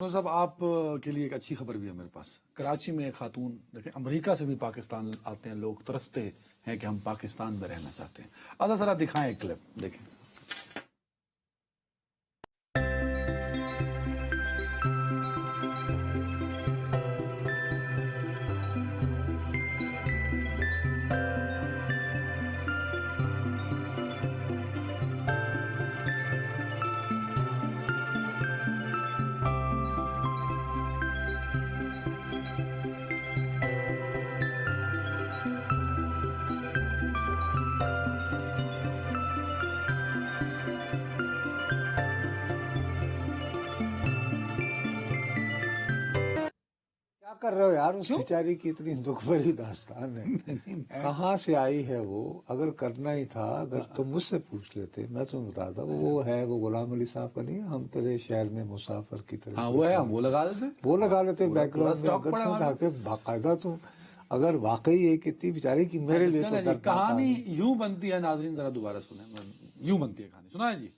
صاحب آپ کے لیے ایک اچھی خبر بھی ہے میرے پاس. کراچی میں ایک خاتون دیکھیں امریکہ سے بھی پاکستان آتے ہیں لوگ ترستے ہیں کہ ہم پاکستان میں رہنا چاہتے ہیں. آدھا ذرا دکھائیں ایک کلپ دیکھیں. کیا کر رہے ہو یار؟ اس بیچاری کی اتنی دکھ بھری داستان ہے. کہاں سے آئی ہے وہ؟ اگر کرنا ہی تھا، اگر تم مجھ سے پوچھ لیتے میں تمہیں بتاتا. وہ ہے وہ غلام علی صاحب کا نہیں، ہم تیرے شہر میں مسافر کی طرح. ہاں وہ ہے، ہم وہ لگا لیتے بیک گراؤنڈ میں. اگر تم تاکہ باقاعدہ تم اگر واقعی ایک اتنی بیچاری کی میرے لیے تو دردناک کہانی یوں بنتی ہے. ناظرین ذرا دوبارہ سنیں. یوں بنتی ہے کہانی، سنا ہے جی.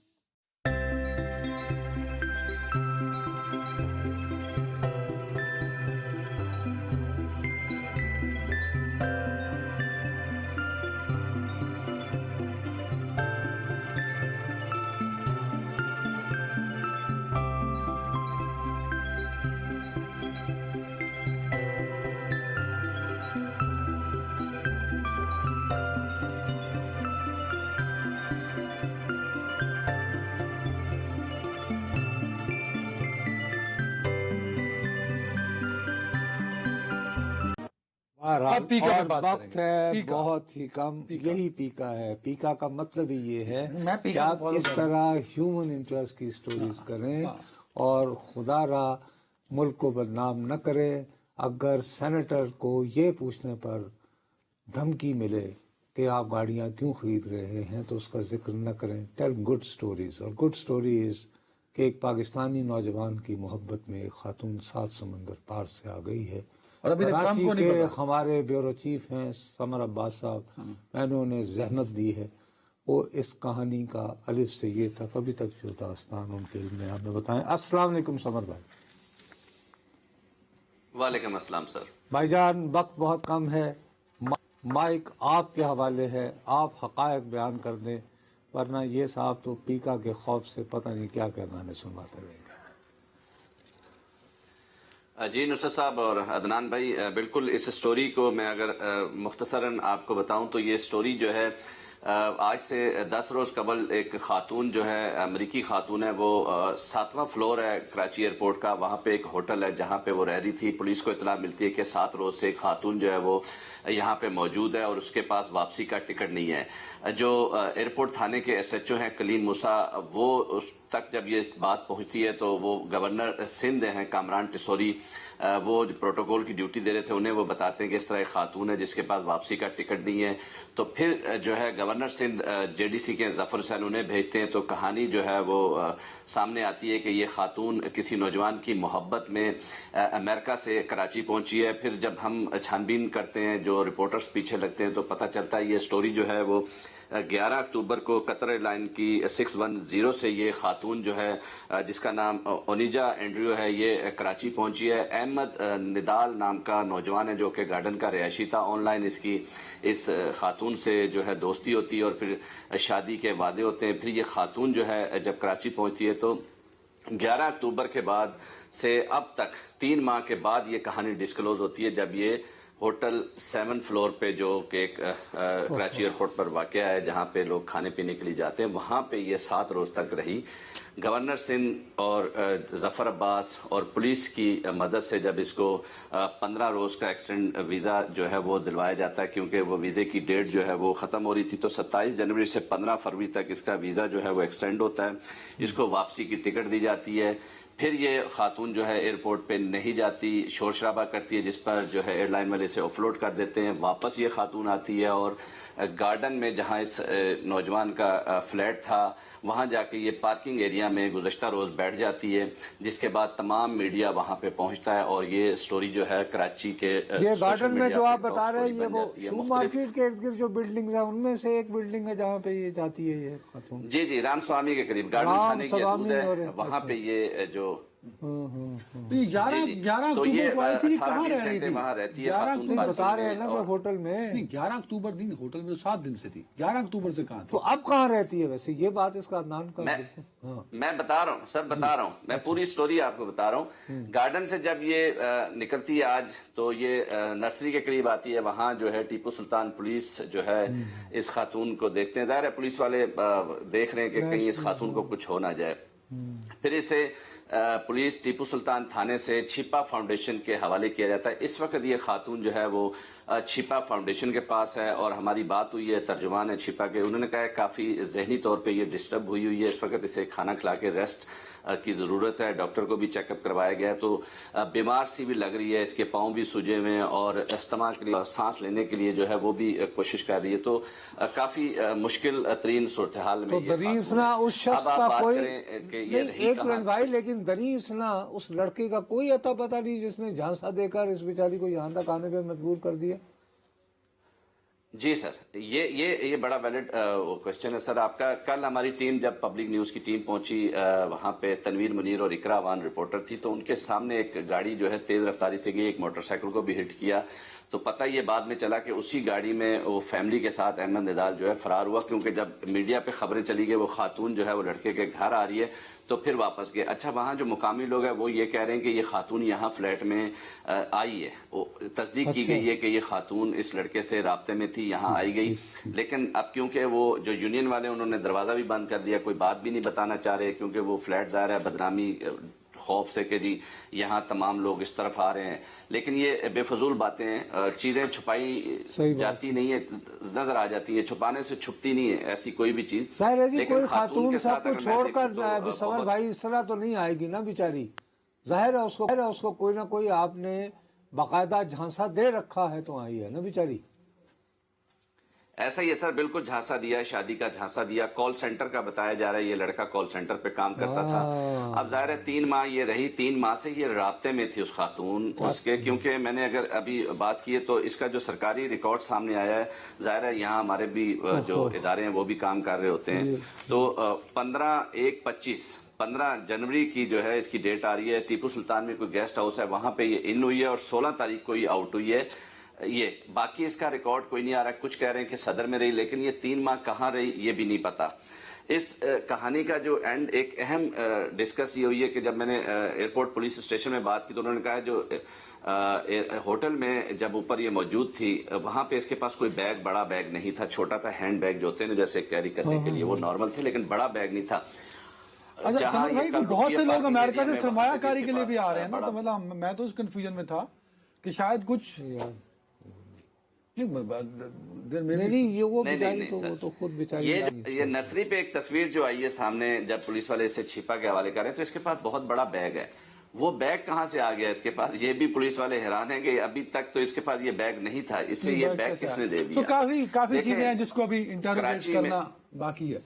اور وقت ہے بہت ہی کم. یہی پیکا ہے. پیکا کا مطلب ہی یہ ہے کہ آپ اس طرح ہیومن انٹرسٹ کی سٹوریز کریں اور خدا را ملک کو بدنام نہ کریں. اگر سینیٹر کو یہ پوچھنے پر دھمکی ملے کہ آپ گاڑیاں کیوں خرید رہے ہیں تو اس کا ذکر نہ کریں. Tell good stories. اور گڈ سٹوریز کہ ایک پاکستانی نوجوان کی محبت میں ایک خاتون 7 سمندر پار سے آ گئی ہے. اور ابھی کراچی کے ہمارے بیورو چیف ہیں سمر عباس صاحب، میں نے انہیں زحمت دی ہے. وہ اس کہانی کا الف سے یہ تک ابھی تک جو داستان ان کے علم میں ہمیں بتائیں. السلام علیکم سمر بھائی. وعلیکم السلام سر. بھائی جان وقت بہت کم ہے، مائک آپ کے حوالے ہے. آپ حقائق بیان کر دیں، ورنہ یہ صاحب تو پیکا کے خوف سے پتہ نہیں کیا کیا گانے سنواتے رہیں گے. جی نصرت صاحب اور عدنان بھائی، بالکل اس سٹوری کو میں اگر مختصراً آپ کو بتاؤں تو یہ سٹوری جو ہے آج سے 10 روز قبل ایک خاتون جو ہے، امریکی خاتون ہے، وہ 7واں فلور ہے کراچی ایئرپورٹ کا. وہاں پہ ایک ہوٹل ہے جہاں پہ وہ رہ رہی تھی. پولیس کو اطلاع ملتی ہے کہ 7 روز سے ایک خاتون جو ہے وہ یہاں پہ موجود ہے اور اس کے پاس واپسی کا ٹکٹ نہیں ہے. جو ایئرپورٹ تھانے کے ایس ایچ او ہیں کلیم موسیٰ، وہ اس تک جب یہ بات پہنچتی ہے تو وہ گورنر سندھ ہیں کامران ٹسوری، وہ پروٹوکول کی ڈیوٹی دے رہے تھے انہیں، وہ بتاتے ہیں کہ اس طرح ایک خاتون ہے جس کے پاس واپسی کا ٹکٹ نہیں ہے. تو پھر جو ہے governor Sindh J D C کے ظفر حسین انہیں بھیجتے ہیں. تو کہانی جو ہے وہ سامنے آتی ہے کہ یہ خاتون کسی نوجوان کی محبت میں امریکہ سے کراچی پہنچی ہے. پھر جب ہم چھان بین کرتے ہیں، جو رپورٹرز پیچھے لگتے ہیں، تو پتہ چلتا ہے یہ سٹوری جو ہے وہ 11 اکتوبر کو قطر ایئر لائن کی 610 سے یہ خاتون جو ہے جس کا نام اونیجا اینڈریو ہے، یہ کراچی پہنچی ہے. احمد ندال نام کا نوجوان ہے جو کہ گارڈن کا رہائشی تھا. آن لائن اس خاتون سے جو ہے دوستی ہوتی ہے اور پھر شادی کے وعدے ہوتے ہیں. پھر یہ خاتون جو ہے جب کراچی پہنچتی ہے تو 11 اکتوبر کے بعد سے اب تک 3 ماہ کے بعد یہ کہانی ڈسکلوز ہوتی ہے، جب یہ ہوٹل 7 فلور پہ جو کہ ایک کراچی ایئرپورٹ پر واقع ہے جہاں پہ لوگ کھانے پینے کے لیے جاتے ہیں، وہاں پہ یہ 7 روز تک رہی. گورنر سندھ اور ظفر عباس اور پولیس کی مدد سے جب اس کو 15 روز کا ایکسٹینڈ ویزا جو ہے وہ دلوایا جاتا ہے، کیونکہ وہ ویزے کی ڈیٹ جو ہے وہ ختم ہو رہی تھی. تو 27 جنوری سے 15 فروری تک اس کا ویزا جو ہے وہ ایکسٹینڈ ہوتا ہے. اس کو واپسی کی ٹکٹ دی جاتی ہے. پھر یہ خاتون جو ہے ایئرپورٹ پہ نہیں جاتی، شور شرابہ کرتی ہے، جس پر جو ہے ایئر لائن والے اسے آف لوڈ کر دیتے ہیں. واپس یہ خاتون آتی ہے اور گارڈن میں جہاں اس نوجوان کا فلیٹ تھا وہاں جا کے یہ پارکنگ ایریا میں گزشتہ روز بیٹھ جاتی ہے، جس کے بعد تمام میڈیا وہاں پہ پہنچتا ہے. اور یہ سٹوری جو ہے کراچی کے یہ گارڈن میں جو آپ بتا رہے ہیں، یہ وہ شو مارکیٹ کے ارد گرد جو بلڈنگز ہیں ان میں سے ایک بلڈنگ ہے جہاں پہ یہ جاتی ہے یہ خاتون. جی رام سوامی کے قریب گارڈن تھانے کی حدود ہے، وہاں پہ یہ جو तो ये 11 तो अक्टूबर ये को आई थी, ये 18-20 कहाँ रह रही घंटे थी? वहाँ रहती है 11 खातून अक्टूबर पार्सल बता रहे हैं में, ना और- कि होटल में। नहीं, 11 अक्टूबर दिन होटल में 7 दिन से थी, 11 अक्टूबर से कहाँ तो थी? अब कहाँ रहती है वैसे, ये बात इसका अदनान का मैं बता रहा हूँ सर, बता रहा हूँ, मैं पूरी स्टोरी आपको बता रहा हूँ। गार्डन से जब ये निकलती है आज, तो ये नर्सरी के करीब आती है। वहां जो है टीपू सुल्तान पुलिस जो है इस खातून को देखते हैं। जाहिर है पुलिस वाले देख रहे हैं कि कहीं इस खातून को कुछ हो ना जाए। फिर इसे पुलिस टीपू सुल्तान थाने से छिपा फाउंडेशन के हवाले किया जाता है। इस वक्त ये खातून जो है वो छिपा फाउंडेशन के पास है, और हमारी बात हुई है, तर्जुमान है छिपा के, उन्होंने कहा है काफी जहनी तौर पे ये डिस्टर्ब हुई है। इस वक्त इसे खाना खिला के रेस्ट की जरूरत है। डॉक्टर को भी चेकअप करवाया गया, तो बीमार सी भी लग रही है, इसके पाँव भी सूजे हुए हैं, और अस्थमा के लिए, सांस लेने के लिए जो है वो भी कोशिश कर रही है। तो काफी मुश्किल तरीन सूरत हाल में तो ये दरीसना उस शख्स अब आप का बात कोई करें कि ये नहीं, रही एक कहाँ? मिनट भाई, लेकिन दरीसना उस लड़के का कोई अता पता नहीं जिसने झांसा देकर इस बेचारी को यहाँ तक आने पे मजबूर कर दिया। जी सर, ये बड़ा वैलिड क्वेश्चन है सर आपका। कल हमारी टीम, जब पब्लिक न्यूज की टीम पहुंची वहां पे, तनवीर मुनीर और इकरा अवान रिपोर्टर थी, तो उनके सामने एक गाड़ी जो है तेज रफ्तारी से गई, एक मोटरसाइकिल को भी हिट किया। तो पता ये बाद में चला कि उसी गाड़ी में वो फैमिली के साथ अहमद निदाल जो है फरार हुआ, क्योंकि जब मीडिया पे खबरें चली गई वो खातून जो है वो लड़के के घर आ रही है, तो फिर वापस गए। अच्छा, वहां जो मुकामी लोग हैं वो ये कह रहे हैं कि ये खातून यहाँ फ्लैट में आई है, वो तस्दीक की गई है कि ये खातून इस लड़के से राब्ते में थी, यहाँ आई गई। लेकिन अब क्योंकि वो जो यूनियन वाले, उन्होंने दरवाजा भी बंद कर दिया, कोई बात भी नहीं बताना चाह रहे, क्योंकि वो फ्लैट ज़ाहिर है बदनामी खौफ से कि जी यहाँ तमाम लोग इस तरफ आ रहे हैं। लेकिन ये बेफजूल बातें, चीजें छुपाई जाती नहीं है, नजर आ जाती है, छुपाने से छुपती नहीं है ऐसी कोई भी चीज। शायद जी लेकिन कोई खातून खातून के साथ सबको अगर मैं छोड़कर देखूं तो बिस्वर बहुत- भाई इस तरह तो नहीं आएगी ना बेचारी। जाहिर है उसको कोई ना कोई आपने बाकायदा झांसा दे रखा है तो आई है ना बेचारी। ऐसा ही है सर, बिल्कुल झांसा दिया, शादी का झांसा दिया। कॉल सेंटर का बताया जा रहा है, ये लड़का कॉल सेंटर पे काम करता था। अब जाहिर है 3 माह ये रही, 3 माह से ये राब्ते में थी उस खातून उसके, क्योंकि मैंने अगर अभी बात की है तो इसका जो सरकारी रिकॉर्ड सामने आया है, जाहिर है यहाँ हमारे भी जो इदारे हैं वो भी काम कर रहे होते हैं। तो 15 जनवरी की जो है इसकी डेट आ रही है। टीपू सुल्तान में कोई गेस्ट हाउस है, वहां पे ये इन हुई है, और 16 तारीख को ये आउट हुई है। ये बाकी इसका रिकॉर्ड कोई नहीं आ रहा। कुछ कह रहे हैं कि सदर में रही, लेकिन ये 3 माह कहाँ रही ये भी नहीं पता। इस कहानी का जो एंड, एक अहम डिस्कस ये हुई है कि जब मैंने एयरपोर्ट पुलिस स्टेशन में बात की, तो उन्होंने कहा जो होटल में जब ऊपर ये मौजूद थी, वहां पे इसके पास कोई बैग, बड़ा बैग नहीं था, छोटा था, हैंड बैग जो होते हैं जैसे कैरी करने के लिए, वो नॉर्मल थे, लेकिन बड़ा बैग नहीं था। अच्छा समर भाई, तो बहुत से लोग अमेरिका से सरमायाकारी के लिए भी आ रहे हैं ना, तो मतलब मैं तो उस कंफ्यूजन में था कि शायद कुछ नहीं, ये वो बेचारी तो वो तो खुद बेचारी। ये नर्सरी पे एक तस्वीर जो आई है सामने, जब पुलिस वाले इसे छिपा के हवाले कर रहे हैं, तो इसके पास बहुत बड़ा बैग है। वो बैग कहाँ से आ गया इसके पास, ये भी पुलिस वाले हैरान हैं कि अभी तक तो इसके पास ये बैग नहीं था, इससे ये बैग किसने दे दिया। तो काफी चीजें हैं जिसको अभी इंटरोगेट करना बाकी है।